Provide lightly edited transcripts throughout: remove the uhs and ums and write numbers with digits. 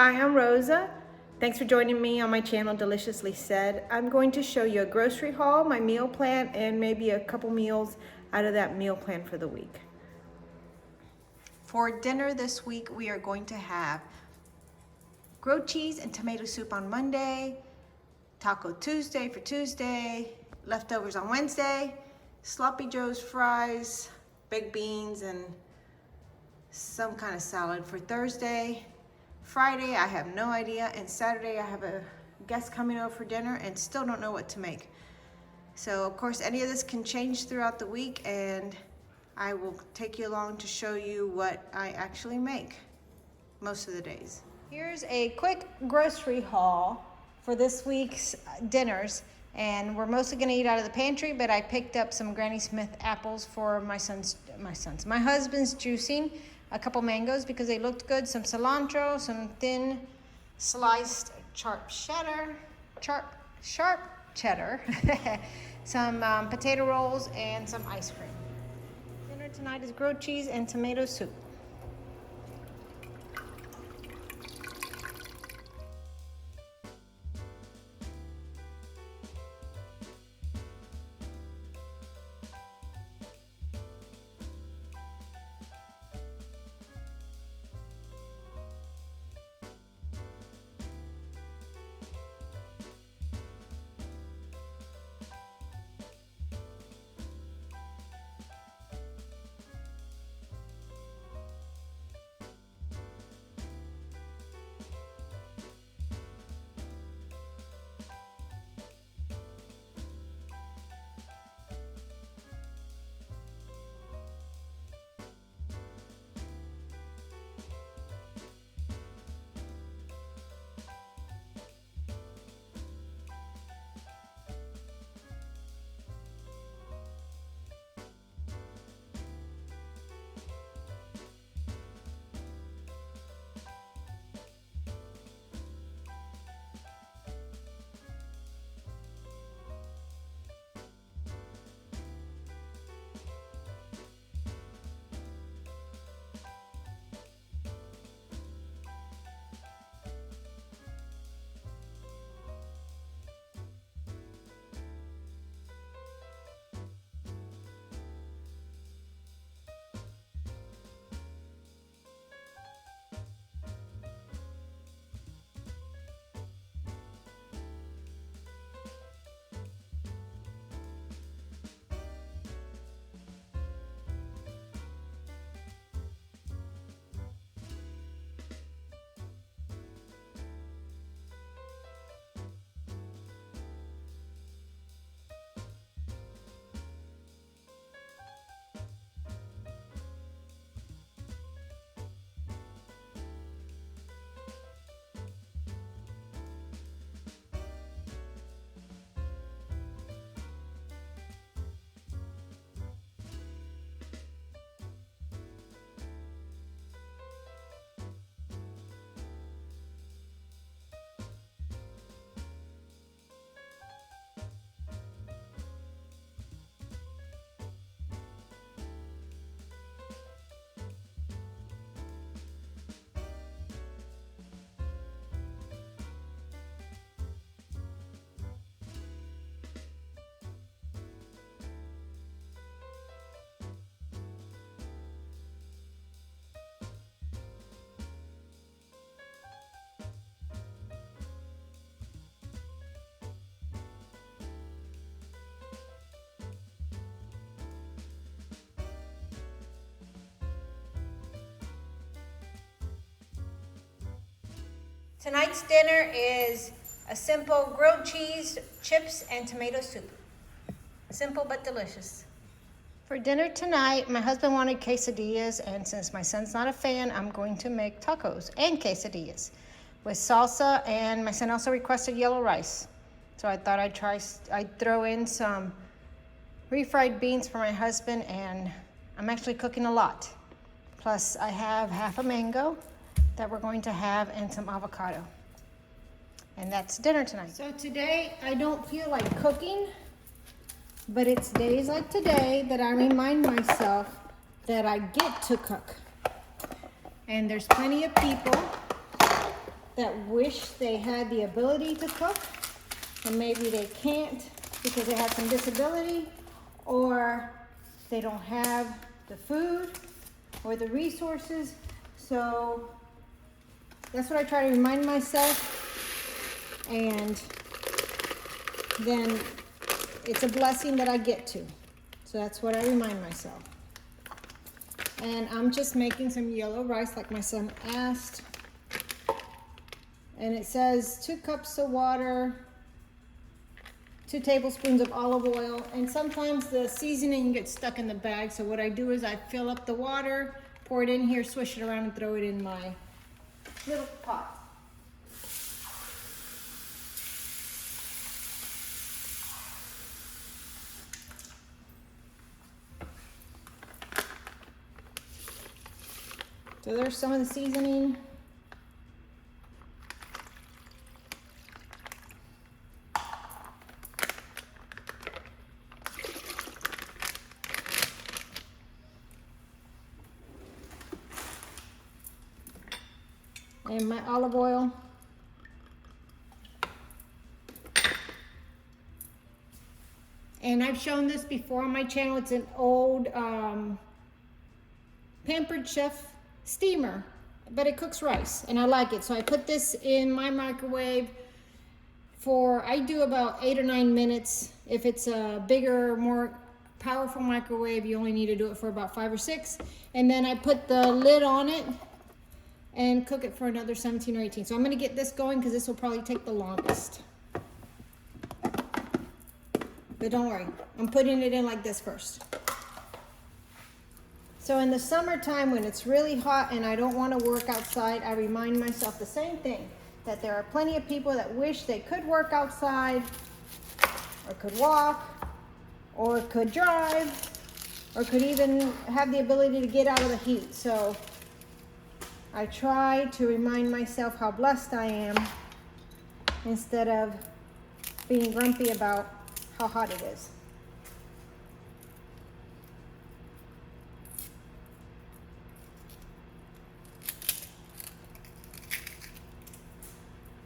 Hi, I'm Rosa. Thanks for joining me on my channel, Deliciously Said. I'm going to show you a grocery haul, my meal plan, and maybe a couple meals out of that meal plan for the week. For dinner this week, we are going to have grilled cheese and tomato soup on Monday, Taco Tuesday for Tuesday, leftovers on Wednesday, Sloppy Joe's fries, baked beans, and some kind of salad for Thursday. Friday, I have no idea, and Saturday I have a guest coming over for dinner and still don't know what to make. So of course any of this can change throughout the week, and I will take you along to show you what I actually make most of the days. Here's a quick grocery haul for this week's dinners, and we're mostly gonna eat out of the pantry, but I picked up some Granny Smith apples for my husband's juicing, a couple mangoes because they looked good, some cilantro, some thin sliced sharp cheddar, some potato rolls, and some ice cream. Dinner tonight is grilled cheese and tomato soup. Tonight's dinner is a simple grilled cheese, chips, and tomato soup. Simple but delicious. For dinner tonight, my husband wanted quesadillas, and since my son's not a fan, I'm going to make tacos and quesadillas with salsa, and my son also requested yellow rice. So I thought I'd throw in some refried beans for my husband, and I'm actually cooking a lot. Plus I have half a mango that we're going to have and some avocado. And that's dinner tonight. So today I don't feel like cooking, but it's days like today that I remind myself that I get to cook. And there's plenty of people that wish they had the ability to cook, and maybe they can't because they have some disability, or they don't have the food or the resources. So that's what I try to remind myself, and then it's a blessing that I get to. So that's what I remind myself. And I'm just making some yellow rice like my son asked. And it says 2 cups of water, 2 tablespoons of olive oil, and sometimes the seasoning gets stuck in the bag. So what I do is I fill up the water, pour it in here, swish it around, and throw it in my little pot. So there's some of the seasoning. And my olive oil. And I've shown this before on my channel. It's an old Pampered Chef steamer, but it cooks rice and I like it. So I put this in my microwave for, I do about 8 or 9 minutes. If it's a bigger, more powerful microwave, you only need to do it for about 5 or 6. And then I put the lid on it and cook it for another 17 or 18. So I'm going to get this going because this will probably take the longest. But don't worry, I'm putting it in like this first. So in the summertime when it's really hot and I don't want to work outside, I remind myself the same thing, that there are plenty of people that wish they could work outside, or could walk, or could drive, or could even have the ability to get out of the heat. So I try to remind myself how blessed I am instead of being grumpy about how hot it is.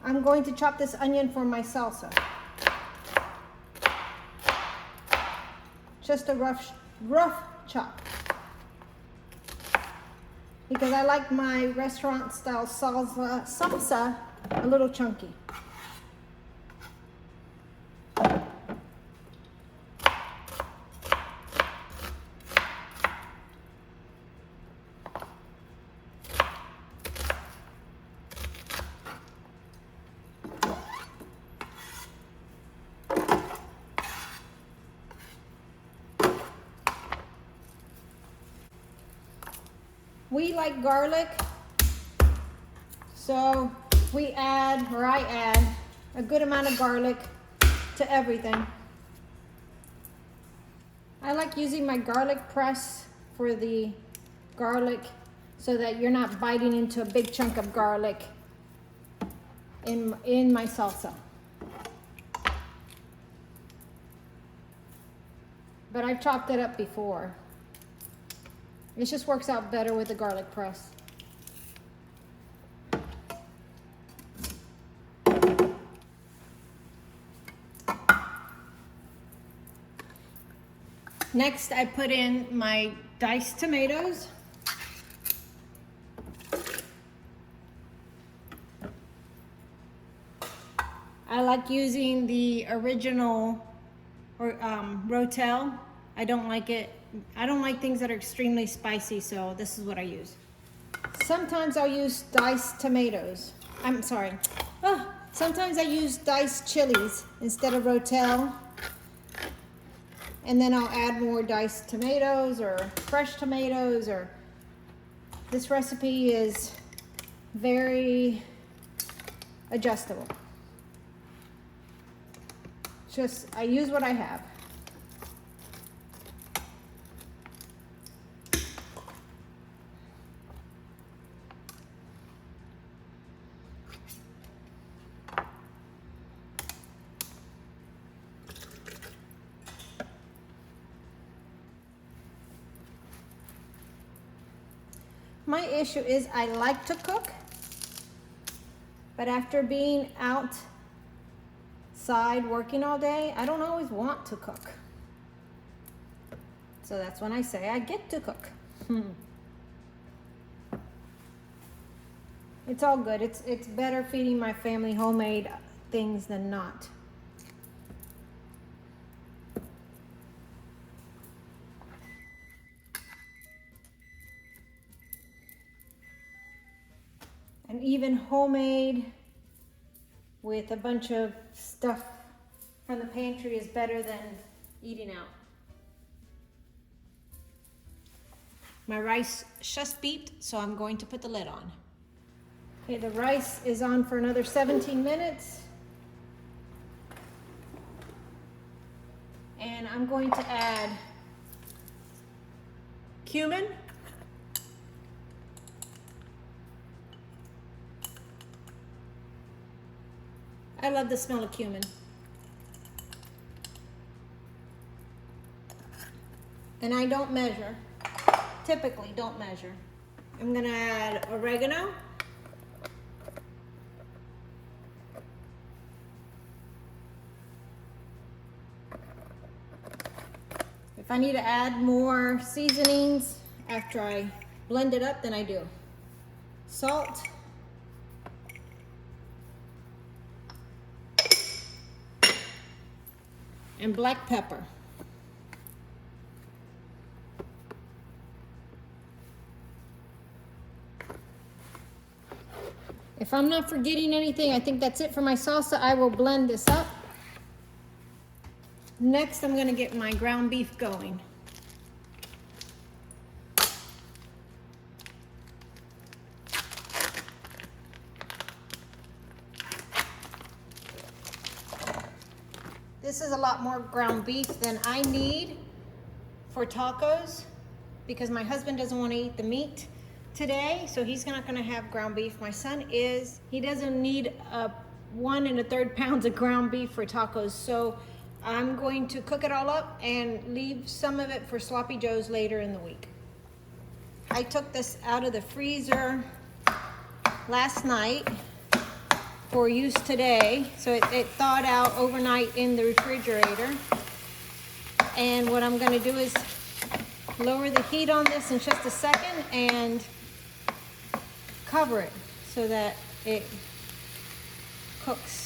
I'm going to chop this onion for my salsa. Just a rough chop. Because I like my restaurant style salsa a little chunky. We like garlic, so we add, or I add, a good amount of garlic to everything. I like using my garlic press for the garlic so that you're not biting into a big chunk of garlic in my salsa. But I've chopped it up before. It just works out better with the garlic press. Next, I put in my diced tomatoes. I like using the original or Rotel. I don't like things that are extremely spicy, so this is what I use. Sometimes I'll use diced tomatoes. Sometimes I use diced chilies instead of Rotel. And then I'll add more diced tomatoes or fresh tomatoes, or this recipe is very adjustable. I use what I have. My issue is I like to cook, But after being outside working all day, I don't always want to cook. So that's when I say I get to cook. It's all good. It's better feeding my family homemade things than not. And even homemade with a bunch of stuff from the pantry is better than eating out. My rice just beeped, so I'm going to put the lid on. Okay, the rice is on for another 17 minutes. And I'm going to add cumin. I love the smell of cumin. And I don't measure, typically don't measure. I'm gonna add oregano. If I need to add more seasonings after I blend it up, then I do. Salt. And black pepper. If I'm not forgetting anything, I think that's it for my salsa. I will blend this up. Next, I'm gonna get my ground beef going. This is a lot more ground beef than I need for tacos because my husband doesn't want to eat the meat today, so he's not going to have ground beef. My son is. He doesn't need 1 1/3 pounds of ground beef for tacos, so I'm going to cook it all up and leave some of it for sloppy joes later in the week. I took this out of the freezer last night for use today, so it thawed out overnight in the refrigerator. And what I'm going to do is lower the heat on this in just a second and cover it so that it cooks.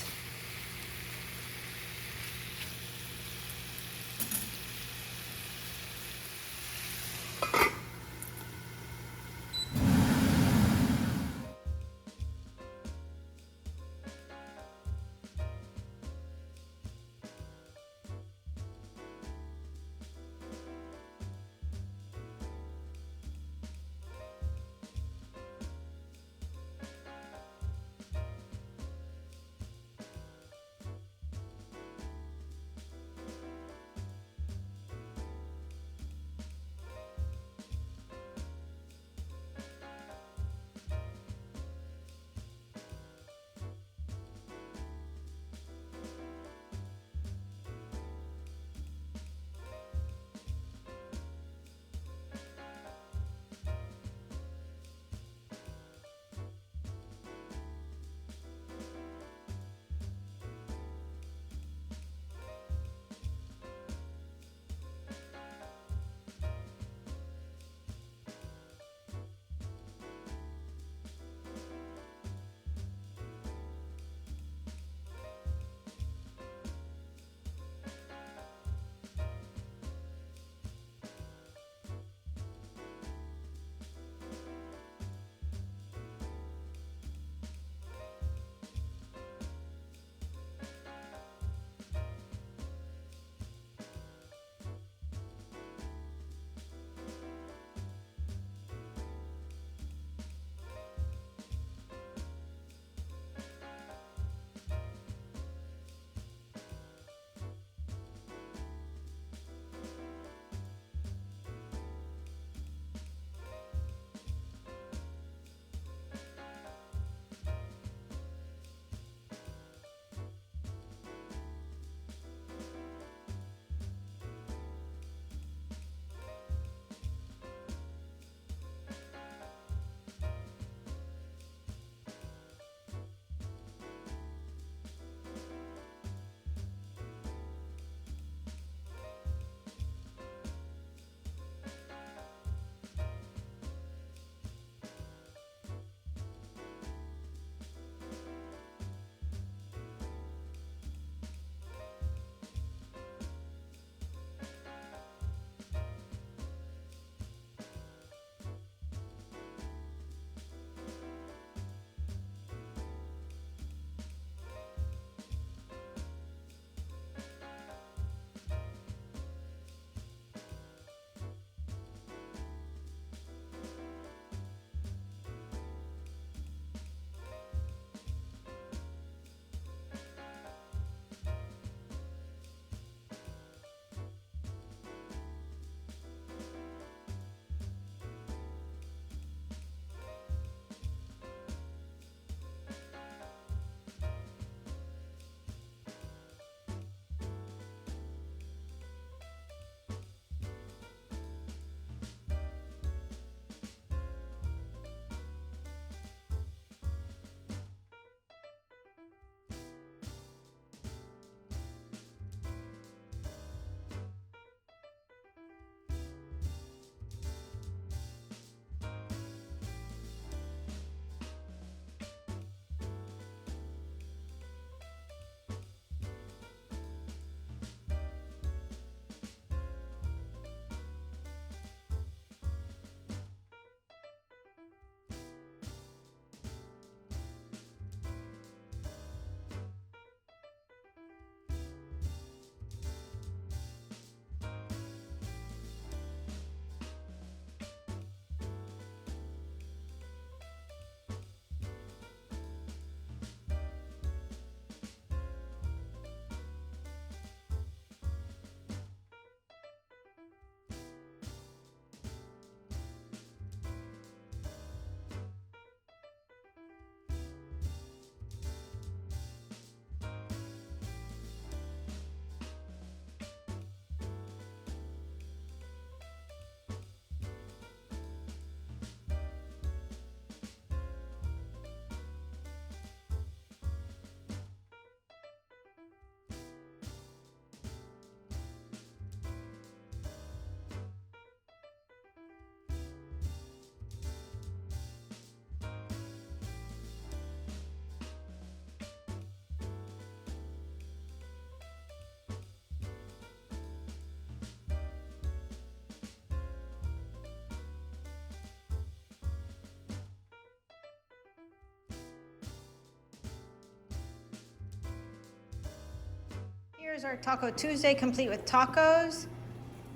Here's our Taco Tuesday, complete with tacos,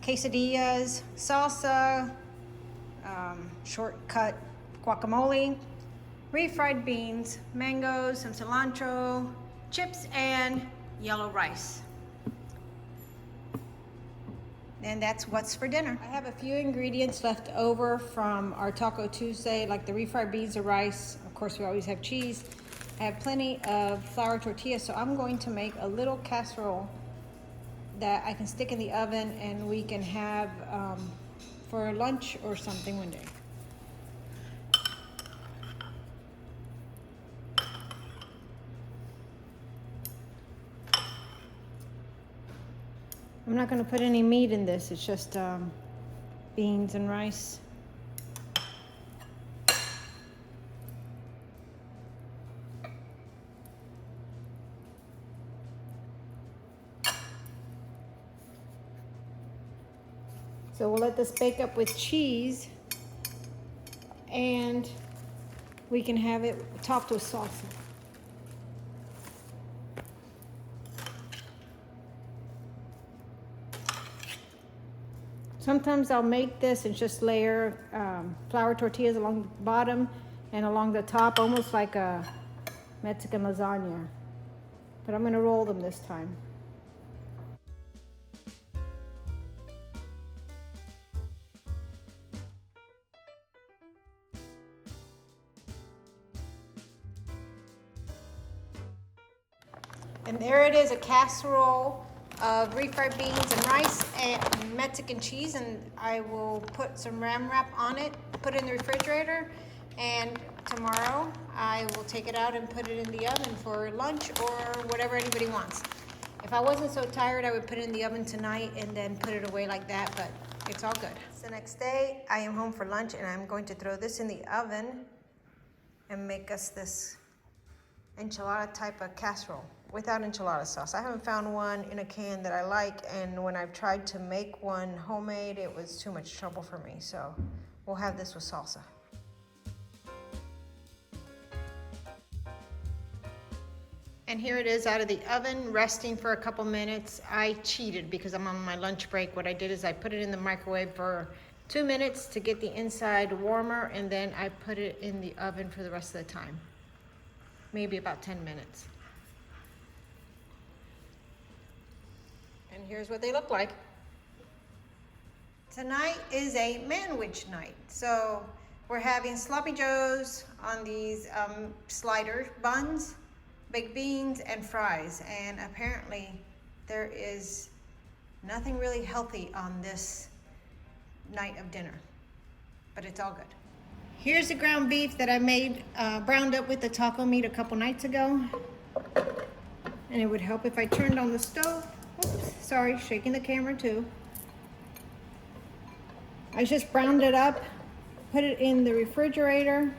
quesadillas, salsa, shortcut guacamole, refried beans, mangoes, some cilantro, chips, and yellow rice. And that's what's for dinner. I have a few ingredients left over from our Taco Tuesday, like the refried beans, the rice. Of course, we always have cheese. I have plenty of flour tortillas, so I'm going to make a little casserole that I can stick in the oven and we can have for lunch or something one day. I'm not going to put any meat in this, it's just beans and rice. So we'll let this bake up with cheese and we can have it topped with salsa. Sometimes I'll make this and just layer flour tortillas along the bottom and along the top, almost like a Mexican lasagna. But I'm going to roll them this time. And there it is, a casserole of refried beans and rice and Mexican cheese, and I will put some Ram Wrap on it, put it in the refrigerator, and tomorrow I will take it out and put it in the oven for lunch or whatever anybody wants. If I wasn't so tired, I would put it in the oven tonight and then put it away like that, but it's all good. It's the next day, I am home for lunch and I'm going to throw this in the oven and make us this enchilada type of casserole without enchilada sauce. I haven't found one in a can that I like, and when I've tried to make one homemade, it was too much trouble for me. So we'll have this with salsa. And here it is out of the oven, resting for a couple minutes. I cheated because I'm on my lunch break. What I did is I put it in the microwave for 2 minutes to get the inside warmer, and then I put it in the oven for the rest of the time. Maybe about 10 minutes. And here's what they look like. Tonight is a manwich night. So we're having sloppy joes on these slider buns, baked beans, and fries. And apparently there is nothing really healthy on this night of dinner, but it's all good. Here's the ground beef that I made, browned up with the taco meat a couple nights ago. And it would help if I turned on the stove. Oops, sorry, shaking the camera too. I just browned it up, put it in the refrigerator.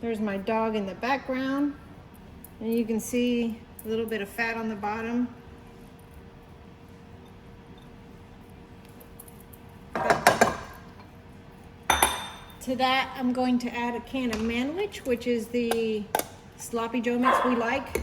There's my dog in the background. And you can see a little bit of fat on the bottom. To that, I'm going to add a can of manwich, which is the sloppy joe mix we like.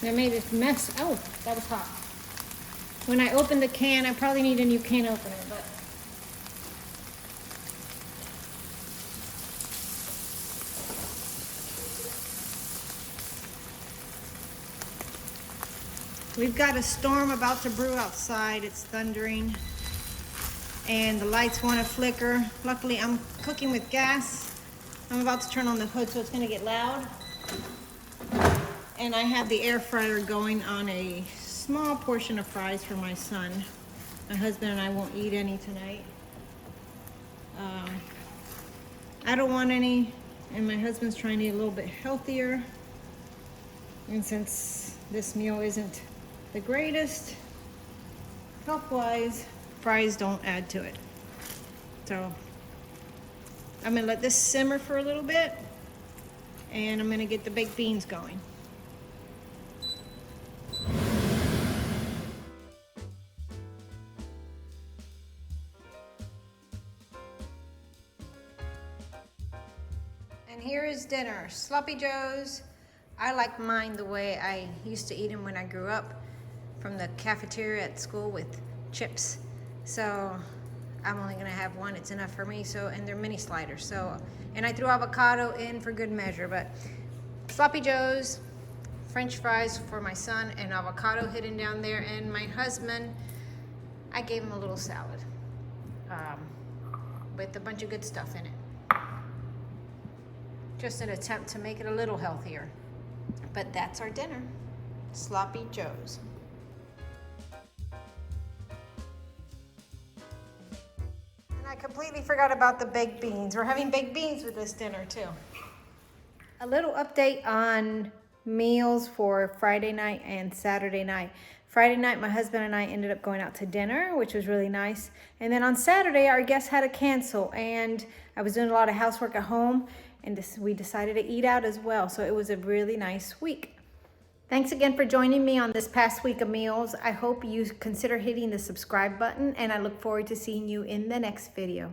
I made this mess. Oh, that was hot. When I opened the can, I probably need a new can opener, but We've got a storm about to brew outside. It's thundering and the lights want to flicker. Luckily, I'm cooking with gas. I'm about to turn on the hood so it's going to get loud. And I have the air fryer going on a small portion of fries for my son. My husband and I won't eat any tonight. I don't want any, and my husband's trying to eat a little bit healthier. And since this meal isn't the greatest health-wise, fries don't add to it. So I'm gonna let this simmer for a little bit, and I'm gonna get the baked beans going. And here is dinner, sloppy joes. I like mine the way I used to eat them when I grew up, from the cafeteria at school with chips. So I'm only gonna have one, it's enough for me. So, and they're mini sliders. So, and I threw avocado in for good measure, but sloppy joes, French fries for my son, and avocado hidden down there. And my husband, I gave him a little salad with a bunch of good stuff in it. Just an attempt to make it a little healthier. But that's our dinner, sloppy joes. And I completely forgot about the baked beans. We're having baked beans with this dinner too. A little update on meals for Friday night and Saturday night. Friday night, my husband and I ended up going out to dinner, which was really nice. And then on Saturday, our guests had to cancel, and I was doing a lot of housework at home, and we decided to eat out as well. So it was a really nice week. Thanks again for joining me on this past week of meals. I hope you consider hitting the subscribe button, and I look forward to seeing you in the next video.